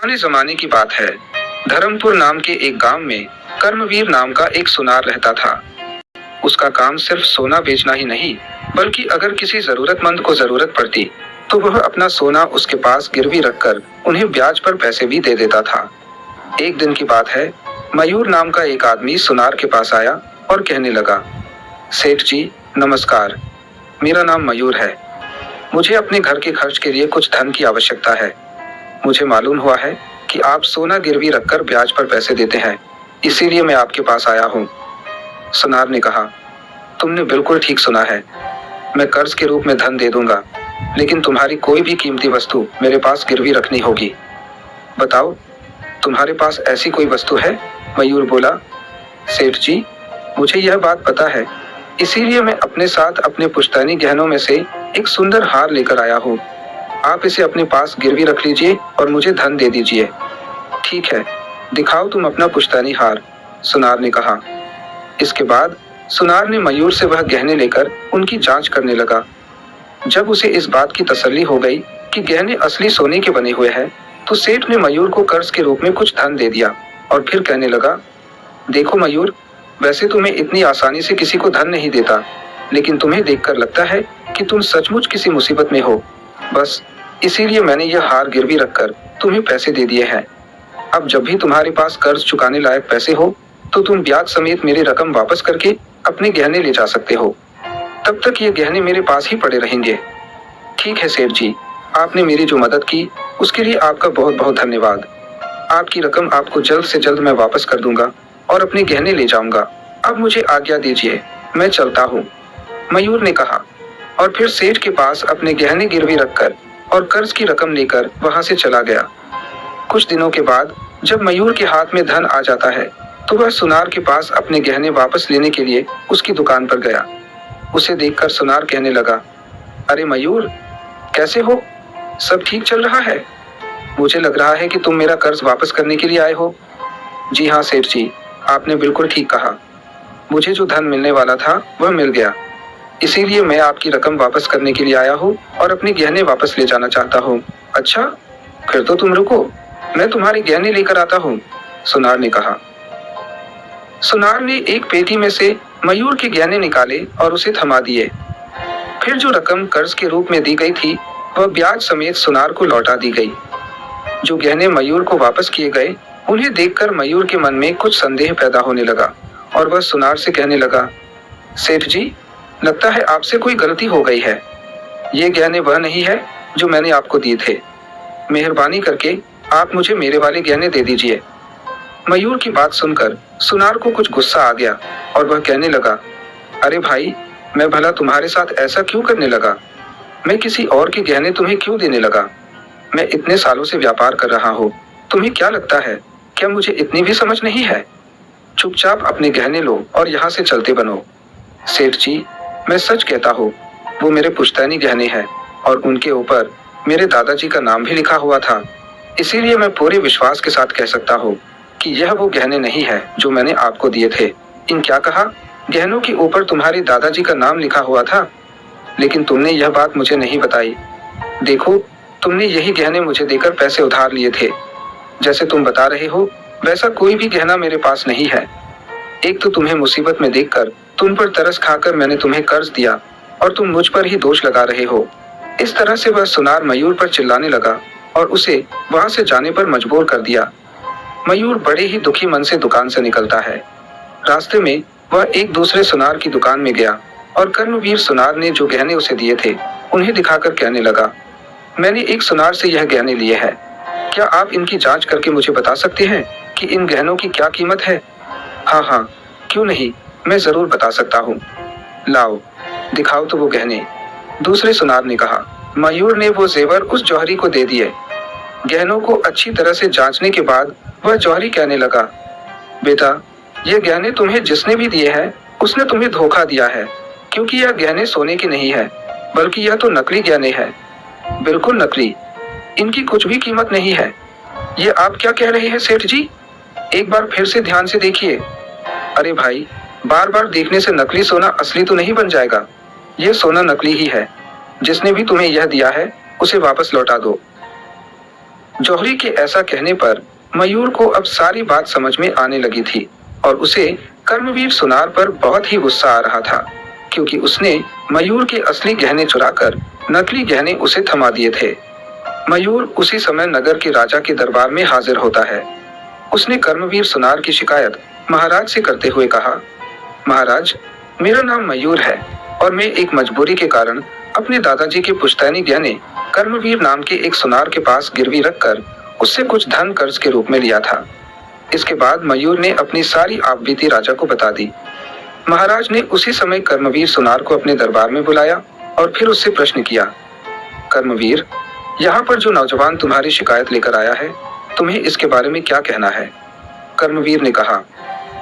पुराने जमाने की बात है। धर्मपुर नाम के एक गांव में कर्मवीर नाम का एक सुनार रहता था। उसका काम सिर्फ सोना बेचना ही नहीं, बल्कि अगर किसी जरूरतमंद को जरूरत पड़ती तो वह अपना सोना उसके पास गिरवी रखकर उन्हें ब्याज पर पैसे भी दे देता था। एक दिन की बात है, मयूर नाम का एक आदमी सुनार के पास आया और कहने लगा, सेठ जी नमस्कार, मेरा नाम मयूर है। मुझे अपने घर के खर्च के लिए कुछ धन की आवश्यकता है। मुझे मालूम हुआ है कि आप सोना गिरवी रखकर ब्याज पर पैसे देते हैं, इसीलिए मैं आपके पास आया हूँ। सुनार ने कहा, तुमने बिल्कुल ठीक सुना है। मैं कर्ज के रूप में धन दे दूंगा, लेकिन तुम्हारी कोई भी कीमती वस्तु मेरे पास गिरवी रखनी होगी। बताओ, तुम्हारे पास ऐसी कोई वस्तु है? मयूर बोला, सेठ जी मुझे यह बात पता है, इसीलिए मैं अपने साथ अपने पुश्तैनी गहनों में से एक सुंदर हार लेकर आया हूँ। आप इसे अपने पास गिरवी रख लीजिए और मुझे धन दे दीजिए। ठीक है, दिखाओ तुम अपना पुश्तैनी हार, सुनार ने कहा। इसके बाद सुनार ने मयूर से वह गहने लेकर उनकी जांच करने लगा। जब उसे इस बात की तसल्ली हो गई कि गहने असली सोने के बने हुए हैं, तो सेठ ने मयूर को कर्ज के रूप में कुछ धन दे दिया और फिर कहने लगा, देखो मयूर, वैसे तो मैं इतनी आसानी से किसी को धन नहीं देता, लेकिन तुम्हें देखकर लगता है कि तुम सचमुच किसी मुसीबत में हो। बस इसीलिए मैंने यह हार गिरवी रखकर तुम्हें पैसे दे दिए हैं। अब जब भी तुम्हारे पास कर्ज चुकाने लायक पैसे हो, तो तुम ब्याज समेत मेरी रकम वापस करके अपने गहने ले जा सकते हो। तब तक ये गहने मेरे पास ही पड़े रहेंगे। ठीक है सेठ जी, आपने मेरी जो मदद की उसके लिए आपका बहुत बहुत धन्यवाद। आपकी रकम आपको जल्द से जल्द मैं वापस कर दूंगा और अपने गहने ले जाऊंगा। अब मुझे आज्ञा दीजिए, मैं चलता हूँ, मयूर ने कहा, और फिर सेठ के पास अपने गहने गिरवी रखकर और कर्ज की रकम लेकर वहां से चला गया। कुछ दिनों के बाद जब मयूर के हाथ में धन आ जाता है, तो वह सुनार के पास अपने गहने वापस लेने के लिए उसकी दुकान पर गया। उसे देखकर सुनार कहने लगा, अरे मयूर, कैसे हो? सब ठीक चल रहा है? मुझे लग रहा है कि तुम मेरा कर्ज वापस करने के लिए आए हो। जी हाँ सेठ जी, आपने बिल्कुल ठीक कहा। मुझे जो धन मिलने वाला था वह मिल गया, इसीलिए मैं आपकी रकम वापस करने के लिए आया हूँ और अपने गहने वापस ले जाना चाहता हूँ। अच्छा, फिर तो तुम रुको, मैं तुम्हारे गहने लेकर आता हूँ, सुनार ने कहा। सुनार ने एक पेटी में से मयूर के गहने निकाले और उसे थमा दिए। फिर जो रकम कर्ज के रूप में दी गई थी वह ब्याज समेत सुनार को लौटा दी गई। जो गहने मयूर को वापस किए गए, उन्हें देखकर मयूर के मन में कुछ संदेह पैदा होने लगा और वह सुनार से कहने लगा, सेठ जी, लगता है आपसे कोई गलती हो गई है। ये गहने वह नहीं है जो मैंने आपको दिए थे। मेहरबानी करके आप मुझे मेरे वाले गहने दे दीजिए। मयूर की बात सुनकर सुनार को कुछ गुस्सा आ गया और वह कहने लगा, अरे भाई, मैं भला तुम्हारे साथ ऐसा क्यों करने लगा? मैं किसी और के गहने तुम्हें क्यों देने लगा? मैं इतने सालों से व्यापार कर रहा हूँ, तुम्हें क्या लगता है, क्या मुझे इतनी भी समझ नहीं है? चुपचाप अपने गहने लो और यहाँ से चलते बनो। सेठ जी, मैं सच कहता हूँ, वो मेरे पुश्तैनी गहने हैं और उनके ऊपर मेरे दादाजी का नाम भी लिखा हुआ था। इसीलिए मैं पूरे विश्वास के साथ कह सकता हूँ कि यह वो गहने नहीं है जो मैंने आपको दिए थे। इन क्या कहा? गहनों के ऊपर तुम्हारे दादाजी का नाम लिखा हुआ था, लेकिन तुमने यह बात मुझे नहीं बताई। देखो, तुमने यही गहने मुझे देकर पैसे उधार लिए थे। जैसे तुम बता रहे हो, वैसा कोई भी गहना मेरे पास नहीं है। एक तो तुम्हें मुसीबत में देखकर तुम पर तरस खाकर मैंने तुम्हें कर्ज दिया और तुम मुझ पर ही दोष लगा रहे हो। इस तरह से वह सुनार मयूर पर चिल्लाने लगा और उसे वहां से जाने पर मजबूर कर दिया। मयूर बड़े ही दुखी मन से दुकान से निकलता है। रास्ते में वह एक दूसरे सुनार की दुकान में गया और कर्मवीर सुनार ने जो गहने उसे दिए थे उन्हें दिखाकर कहने लगा, मैंने एक सुनार से यह गहने लिए हैं। क्या आप इनकी जांच करके मुझे बता सकते हैं कि इन गहनों की क्या कीमत है? हाँ हाँ, क्यों नहीं, मैं जरूर बता सकता हूँ। लाओ, दिखाओ तो वो गहने, दूसरे सुनार ने कहा। मयूर ने वो जेवर उस जौहरी को दे दिए। गहनों को अच्छी तरह से जांचने के बाद वह जौहरी कहने लगा, बेटा, ये गहने तुम्हें जिसने भी दिए हैं उसने तुम्हें धोखा दिया है, क्योंकि यह गहने सोने के नहीं है, बल्कि यह तो नकली गहने हैं। बिल्कुल नकली, इनकी कुछ भी कीमत नहीं है। ये आप क्या कह रहे हैं सेठ जी? एक बार फिर से ध्यान से देखिए। अरे भाई, बार बार देखने से नकली सोना असली तो नहीं बन जाएगा। यह सोना नकली ही है। जिसने भी तुम्हें यह दिया है उसे वापस लौटा दो। जौहरी के ऐसा कहने पर मयूर को अब सारी बात समझ में आने लगी थी और उसे कर्मवीर सुनार पर बहुत ही गुस्सा आ रहा था, क्योंकि उसने मयूर के असली गहने चुराकर नकली गहने उसे थमा दिए थे। मयूर उसी समय नगर के राजा के दरबार में हाजिर होता है। उसने कर्मवीर सुनार की शिकायत महाराज से करते हुए कहा, महाराज, मेरा नाम मयूर है और मैं एक मजबूरी के कारण अपने दादाजी के पुश्तैनी गहने कर्मवीर नाम के एक सुनार के पास गिरवी रखकर उससे कुछ धन कर्ज के रूप में लिया था। इसके बाद मयूर ने अपनी सारी आपबीती राजा को बता दी। महाराज ने उसी समय कर्मवीर सुनार को अपने दरबार में बुलाया और फिर उससे प्रश्न किया, कर्मवीर, यहाँ पर जो नौजवान तुम्हारी शिकायत लेकर आया है, तुम्हें इसके बारे में क्या कहना है? कर्मवीर ने कहा,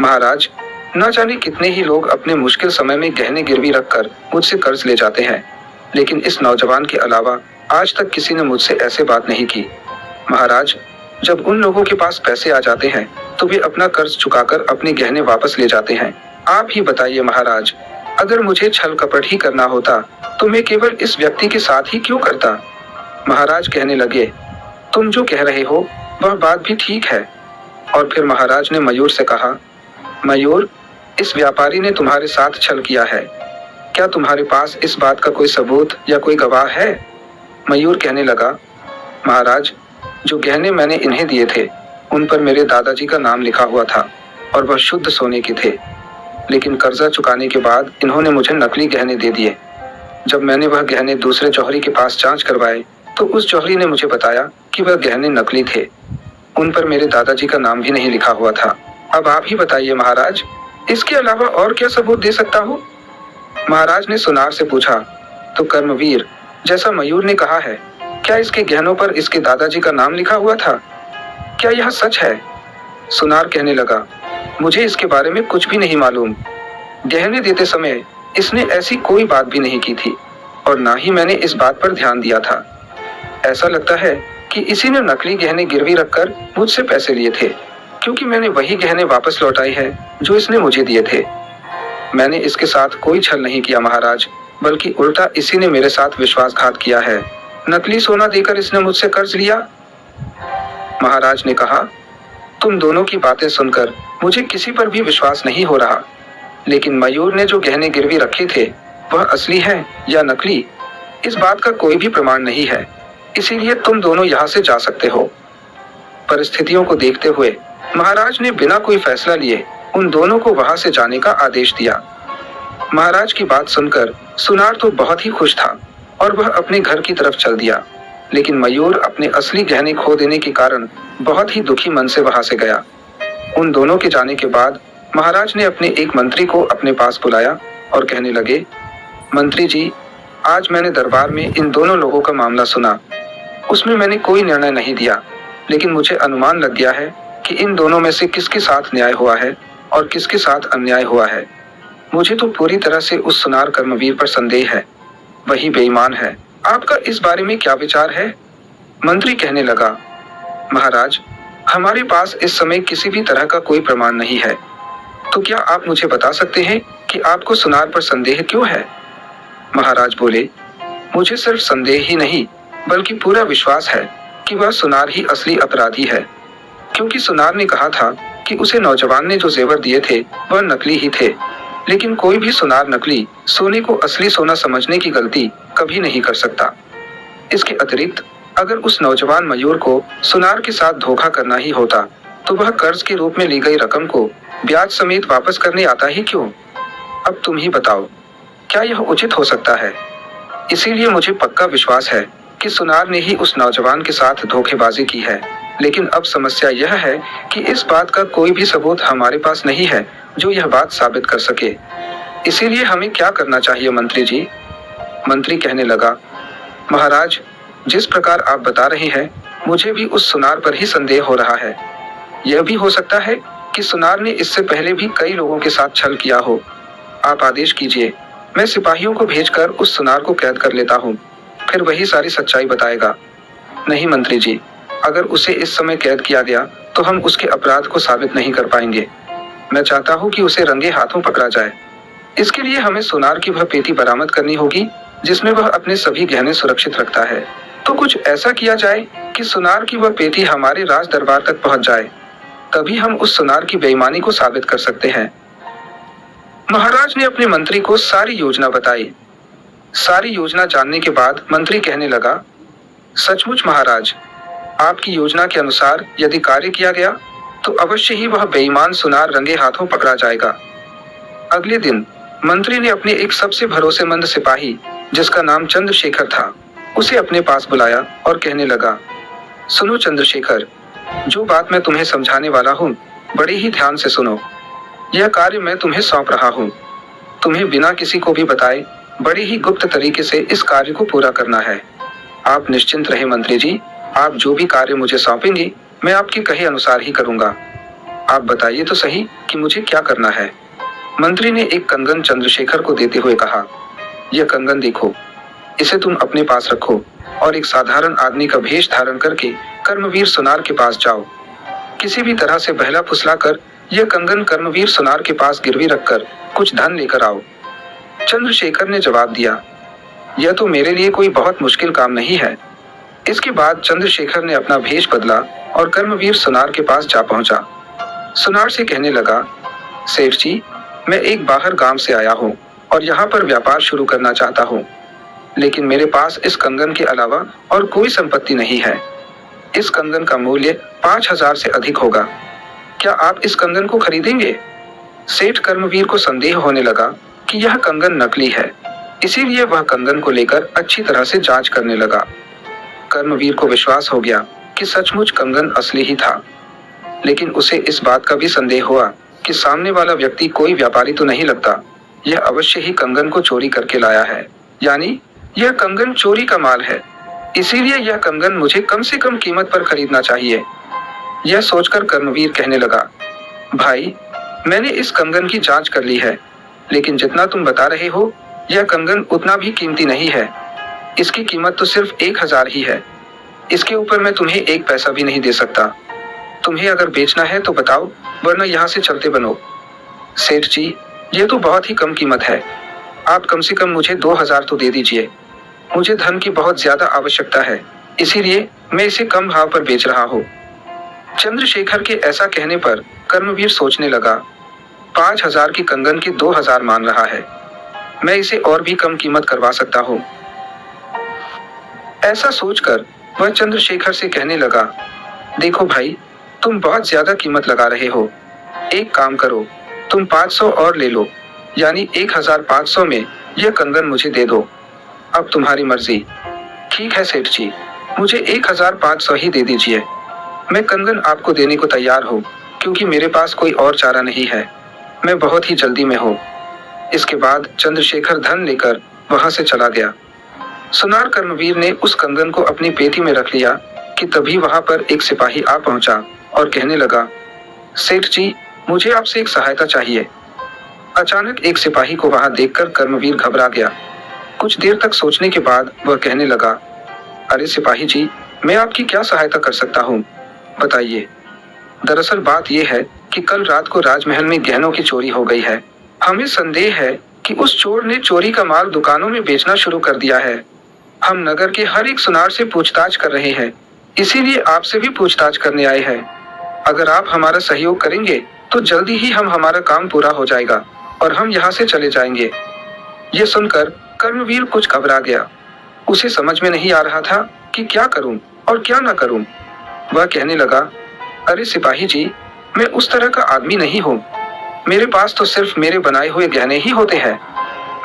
महाराज, न जाने कितने ही लोग अपने मुश्किल समय में गहने गिरवी रखकर मुझसे कर्ज ले जाते हैं, लेकिन इस नौजवान के अलावा आज तक किसी ने मुझसे ऐसे बात नहीं की। महाराज, जब उन लोगों के पास पैसे आ जाते हैं तो वे अपना कर्ज चुकाकर अपने गहने वापस ले जाते हैं। आप ही बताइए महाराज, अगर मुझे छल कपट ही करना होता तो मैं केवल इस व्यक्ति के साथ ही क्यों करता? महाराज कहने लगे, तुम जो कह रहे हो वह बात भी ठीक है। और फिर महाराज ने मयूर से कहा, मयूर, इस व्यापारी ने तुम्हारे साथ छल किया है। क्या तुम्हारे पास इस बात का कोई सबूत या कोई गवाह है? मयूर कहने लगा, महाराज, जो गहने मैंने इन्हें दिए थे उन पर मेरे दादाजी का नाम लिखा हुआ था और वह शुद्ध सोने के थे, लेकिन कर्जा चुकाने के बाद इन्होंने मुझे नकली गहने दे दिए। जब मैंने वह गहने दूसरे जौहरी के पास जांच करवाए तो उस जौहरी ने मुझे बताया कि वह गहने नकली थे। उन पर मेरे दादाजी का नाम भी नहीं लिखा हुआ था। अब आप ही बताइए महाराज, इसके अलावा और क्या सबूत दे सकता हूँ? महाराज ने सुनार से पूछा, तो कर्मवीर, जैसा मयूर ने कहा है, क्या इसके गहनों पर इसके दादाजी का नाम लिखा हुआ था? क्या यह सच है? सुनार कहने लगा, मुझे इसके बारे में कुछ भी नहीं मालूम। गहने देते समय इसने ऐसी कोई बात भी नहीं की थी और ना ही मैंने इस बात पर ध्यान दिया था। ऐसा लगता है कि इसी ने नकली गहने गिरवी रखकर मुझसे पैसे लिए थे, क्योंकि मैंने वही गहने वापस लौटाए हैं जो इसने मुझे दिए थे। मैंने इसके साथ कोई छल नहीं किया महाराज, बल्कि उल्टा इसी ने मेरे साथ विश्वासघात किया है। नकली सोना देकर इसने मुझसे कर्ज लिया। महाराज ने कहा, तुम दोनों की बातें सुनकर मुझे किसी पर भी विश्वास नहीं हो रहा, लेकिन मयूर ने जो गहने गिरवी रखे थे वह असली है या नकली, इस बात का कोई भी प्रमाण नहीं है। इसीलिए तुम दोनों यहाँ से जा सकते हो। परिस्थितियों को देखते हुए महाराज ने बिना कोई फैसला लिए उन दोनों को वहां से जाने का आदेश दिया। महाराज की बात सुनकर सुनार तो बहुत ही खुश था और वह अपने घर की तरफ चल दिया, लेकिन मयूर अपने असली गहने खो देने के कारण बहुत ही दुखी मन से वहां से गया। उन दोनों के जाने के बाद महाराज ने अपने एक मंत्री को अपने पास बुलाया और कहने लगे, मंत्री जी, आज मैंने दरबार में इन दोनों लोगों का मामला सुना। उसमें मैंने कोई निर्णय नहीं दिया, लेकिन मुझे अनुमान लग गया है कि इन दोनों में से किसके साथ न्याय हुआ है और किसके साथ अन्याय हुआ है। मुझे तो पूरी तरह से उस सुनार कर्मवीर पर संदेह है, वही बेईमान है। आपका इस बारे में क्या विचार है? मंत्री कहने लगा, महाराज, हमारे पास इस समय किसी भी तरह का कोई प्रमाण नहीं है, तो क्या आप मुझे बता सकते हैं कि आपको सुनार पर संदेह क्यों है? महाराज बोले, मुझे सिर्फ संदेह ही नहीं बल्कि पूरा विश्वास है कि वह सुनार ही असली अपराधी है, क्योंकि सुनार ने कहा था कि उसे नौजवान ने जो जेवर दिए थे वह नकली ही थे, लेकिन कोई भी सुनार नकली सोने को असली सोना समझने की गलती कभी नहीं कर सकता। इसके अतिरिक्त अगर उस नौजवान मयूर को सुनार के साथ धोखा करना ही होता तो वह कर्ज के रूप में ली गई रकम को ब्याज समेत वापस करने आता ही क्यों? अब तुम ही बताओ, क्या यह उचित हो सकता है? इसीलिए मुझे पक्का विश्वास है कि सुनार ने ही उस नौजवान के साथ धोखेबाजी की है, लेकिन अब समस्या यह है कि इस बात का कोई भी सबूत हमारे पास नहीं है जो यह बात साबित कर सके। इसीलिए हमें क्या करना चाहिए मंत्री जी? मंत्री कहने लगा, महाराज, जिस प्रकार आप बता रहे हैं मुझे भी उस सुनार पर ही संदेह हो रहा है। यह भी हो सकता है कि सुनार ने इससे पहले भी कई लोगों के साथ छल किया हो। आप आदेश कीजिए, मैं सिपाहियों को भेजकर उस सुनार को कैद कर लेता हूँ, फिर वही सारी सच्चाई बताएगा। नहीं मंत्री जी, अगर उसे इस समय कैद किया गया तो हम उसके अपराध को साबित नहीं कर पाएंगे। मैं चाहता हूँ कि उसे रंगे हाथों पकड़ा जाए। इसके लिए हमें सुनार की वह पेटी बरामद करनी होगी जिसमें वह अपने सभी गहने सुरक्षित रखता है। तो कुछ ऐसा किया जाए कि सुनार की वह पेटी हमारे राज दरबार तक पहुंच जाए। तभी हम उस सुनार की बेईमानी को साबित कर सकते हैं। महाराज ने अपने मंत्री को सारी योजना बताई। सारी योजना जानने के बाद मंत्री कहने लगा, सचमुच महाराज, आपकी योजना के अनुसार यदि कार्य किया गया तो अवश्य ही वह बेईमान सुनार रंगे हाथों पकड़ा जाएगा। अगले दिन मंत्री ने अपने एक सबसे भरोसेमंद सिपाही, जिसका नाम चंद्रशेखर था, उसे अपने पास बुलाया और कहने लगा, सुनो चंद्रशेखर, जो बात मैं तुम्हें समझाने वाला हूँ बड़े ही ध्यान से सुनो। यह कार्य मैं तुम्हें सौंप रहा हूँ। तुम्हें बिना किसी को भी बताए बड़े ही गुप्त तरीके से इस कार्य को पूरा करना है। आप निश्चिंत रहे मंत्री जी, आप जो भी कार्य मुझे सौंपेंगे मैं आपके कहे अनुसार ही करूंगा। आप बताइए तो सही कि मुझे क्या करना है। मंत्री ने एक कंगन चंद्रशेखर को देते हुए कहा, यह कंगन देखो, इसे तुम अपने पास रखो और एक साधारण आदमी का भेष धारण करके कर्मवीर सुनार के पास जाओ। किसी भी तरह से बहला फुसला कर यह कंगन कर्मवीर सुनार के पास गिरवी रखकर कुछ धन लेकर आओ। चंद्रशेखर ने जवाब दिया, यह तो मेरे लिए कोई बहुत मुश्किल काम नहीं है। इसके बाद चंद्रशेखर ने अपना भेष बदला और कर्मवीर सुनार के पास जा पहुंचा। सुनार से कहने लगा, सेठ जी, मैं एक बाहर गांव से आया हूं और यहाँ पर व्यापार शुरू करना चाहता हूँ, लेकिन मेरे पास इस कंगन के अलावा और कोई संपत्ति नहीं है। इस कंगन का मूल्य 5000 से अधिक होगा। क्या आप इस कंगन को खरीदेंगे? सेठ कर्मवीर को संदेह होने लगा कि यह कंगन नकली है, इसीलिए वह कंगन को लेकर अच्छी तरह से जांच करने लगा। कर्मवीर को विश्वास हो गया कि सचमुच कंगन असली ही था, लेकिन उसे इस बात का भी संदेह हुआ कि सामने वाला व्यक्ति कोई व्यापारी तो नहीं लगता, यह अवश्य ही कंगन को चोरी करके लाया है, यानी यह कंगन चोरी का माल है, इसीलिए यह कंगन मुझे कम से कम कीमत पर खरीदना चाहिए। यह सोचकर कर्मवीर कहने लगा, भाई, मैंने इस कंगन की जांच कर ली है, लेकिन जितना तुम बता रहे हो यह कंगन उतना भी कीमती नहीं है। इसकी कीमत तो सिर्फ 1000 ही है। इसके ऊपर मैं तुम्हें 1 पैसा भी नहीं दे सकता। तुम्हें अगर बेचना है तो बताओ, वरना यहाँ से चलते बनो। सेठ जी, ये तो बहुत ही कम कीमत है। आप कम से कम मुझे 2000 तो दे दीजिए। मुझे धन की बहुत ज्यादा आवश्यकता है, इसीलिए मैं इसे कम भाव पर बेच रहा हूँ। चंद्रशेखर के ऐसा कहने पर कर्मवीर सोचने लगा, 5000 की कंगन के 2000 मान रहा है, मैं इसे और भी कम कीमत करवा सकता हूँ। ऐसा सोचकर वह चंद्रशेखर से कहने लगा, देखो भाई, तुम बहुत ज्यादा कीमत लगा रहे हो। एक काम करो, तुम 500 और ले लो, यानी 1500 में यह कंगन मुझे दे दो। अब तुम्हारी मर्जी। ठीक है सेठ जी, मुझे 1500 ही दे दीजिए। मैं कंगन आपको देने को तैयार हूँ, क्योंकि मेरे पास कोई और चारा नहीं है। मैं बहुत ही जल्दी में हूँ। इसके बाद चंद्रशेखर धन लेकर वहां से चला गया। सुनार कर्मवीर ने उस कंगन को अपनी पेटी में रख लिया कि तभी वहां पर एक सिपाही आ पहुंचा और कहने लगा, सेठ जी, मुझे आपसे एक सहायता चाहिए। अचानक एक सिपाही को वहां देखकर कर्मवीर घबरा गया। कुछ देर तक सोचने के बाद वह कहने लगा, अरे सिपाही जी, मैं आपकी क्या सहायता कर सकता हूँ, बताइए। दरअसल बात यह है कि कल रात को राजमहल में गहनों की चोरी हो गई है। हमें संदेह है कि उस चोर ने चोरी का माल दुकानों में बेचना शुरू कर दिया है। हम नगर के हर एक सुनार से पूछताछ कर रहे हैं, इसीलिए आपसे भी पूछताछ करने आए हैं। अगर आप हमारा सहयोग करेंगे तो जल्दी ही हमारा काम पूरा हो जाएगा और हम यहाँ से चले जाएंगे। ये सुनकर कर्मवीर कुछ घबरा गया। उसे समझ में नहीं आ रहा था कि क्या करूं और क्या ना करूं। वह कहने लगा, अरे सिपाही जी, मैं उस तरह का आदमी नहीं हूँ। मेरे पास तो सिर्फ मेरे बनाए हुए गहने ही होते हैं।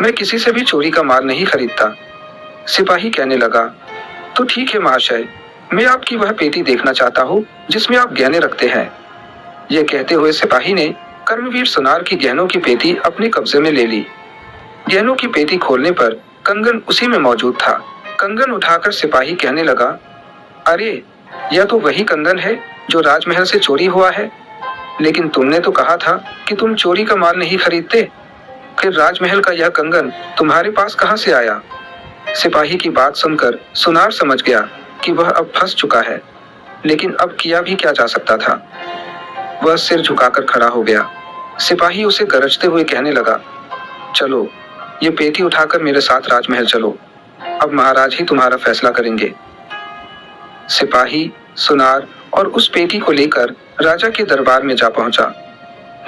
मैं किसी से भी चोरी का माल नहीं खरीदता। सिपाही कहने लगा, तो ठीक है महाशय, मैं आपकी वह पेटी देखना चाहता हूँ जिसमें आप गहने रखते हैं। यह कहते हुए सिपाही ने कर्मवीर सुनार की गहनों की पेटी अपने कब्जे में ले ली। गहनों की पेटी खोलने पर कंगन उसी में मौजूद था। कंगन उठाकर सिपाही कहने लगा, अरे यह तो वही कंगन है जो राजमहल से चोरी हुआ है। लेकिन तुमने तो कहा था कि तुम चोरी का माल नहीं खरीदते, फिर राजमहल का यह कंगन तुम्हारे पास कहां से आया? सिपाही की बात सुनकर सुनार समझ गया कि वह अब फंस चुका है, लेकिन अब किया भी क्या जा सकता था। वह सिर झुकाकर खड़ा हो गया। सिपाही उसे गरजते हुए कहने लगा, चलो, ये पेटी उठाकर मेरे साथ राजमहल चलो। अब महाराज ही तुम्हारा फैसला करेंगे। सिपाही, सुनार और उस पेटी को लेकर राजा के दरबार में जा पहुंचा।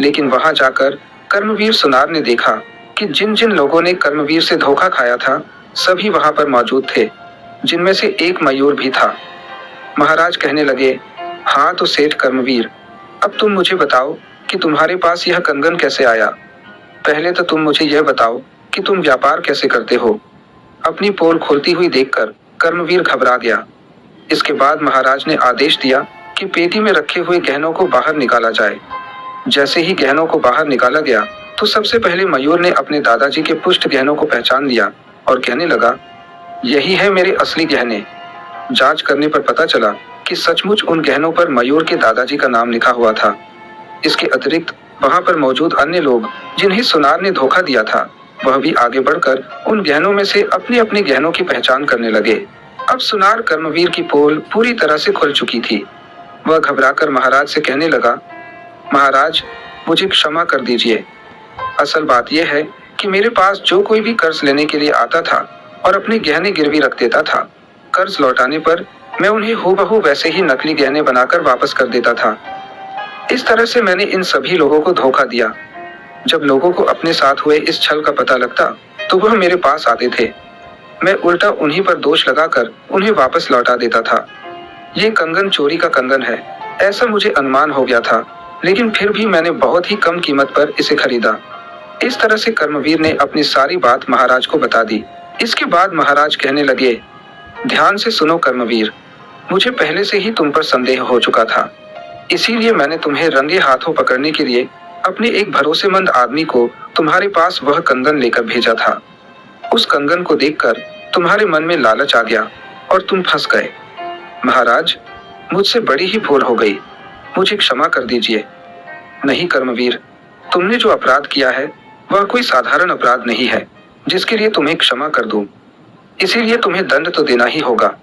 लेकिन वहां जाकर कर्मवीर सुनार ने देखा कि जिन जिन लोगों ने कर्मवीर से धोखा खाया था, सभी वहां पर मौजूद थे, जिनमें से एक मयूर भी था। महाराज कहने लगे, हाँ तो सेठ कर्मवीर, अब तुम मुझे बताओ कि तुम्हारे पास यह कंगन कैसे आया। पहले तो तुम मुझे यह बताओ कि तुम व्यापार कैसे करते हो। अपनी पोल खोलती हुई देखकर कर्मवीर घबरा गया। इसके बाद महाराज ने आदेश दिया कि पेटी में रखे हुए गहनों को बाहर निकाला जाए। जैसे ही गहनों को बाहर निकाला गया तो सबसे पहले मयूर ने अपने दादाजी के पुष्ट गहनों को पहचान लिया और कहने लगा, यही है मेरे असली गहने। जांच करने पर पता चला कि सचमुच उन गहनों पर मयूर के दादाजी का नाम लिखा हुआ था। इसके अतिरिक्त वहां पर मौजूद अन्य लोग जिन्हें सुनार ने धोखा दिया था, वह भी आगे बढ़कर उन गहनों में से अपने अपने गहनों की पहचान करने लगे। अब सुनार कर्मवीर की पोल पूरी तरह से खुल चुकी थी। वह घबराकर महाराज से कहने लगा, महाराज मुझे क्षमा कर दीजिए। असल बात यह है कि मेरे पास जो कोई भी कर्ज लेने के लिए आता था और अपने गहने गिरवी रख देता था, कर्ज लौटाने पर मैं उन्हें हूबहू वैसे ही नकली गहने बनाकर वापस कर देता था। इस तरह से मैंने इन सभी लोगों को धोखा दिया। जब लोगों को अपने साथ हुए इस छल का पता लगता तो वह मेरे पास आते थे। मैं उल्टा उन्हीं पर दोष लगाकर उन्हें वापस लौटा देता था। ये कंगन चोरी का कंगन है, ऐसा मुझे अनुमान हो गया था, लेकिन फिर भी मैंने बहुत ही कम कीमत पर इसे खरीदा। इस तरह से कर्मवीर ने अपनी सारी बात महाराज को बता दी। इसके बाद महाराज कहने लगे, ध्यान से सुनो कर्मवीर, मुझे पहले से ही तुम पर संदेह हो चुका था। इसीलिए मैंने तुम्हें रंगे हाथों पकड़ने के लिए अपने एक भरोसेमंद आदमी को तुम्हारे पास वह कंगन लेकर भेजा था। उस कंगन को देखकर तुम्हारे मन में लालच आ गया और तुम फंस गए। महाराज, मुझसे बड़ी ही भूल हो गई, मुझे क्षमा कर दीजिए। नहीं कर्मवीर, तुमने जो अपराध किया है वह कोई साधारण अपराध नहीं है जिसके लिए तुम्हें क्षमा कर दूं। इसीलिए तुम्हें दंड तो देना ही होगा।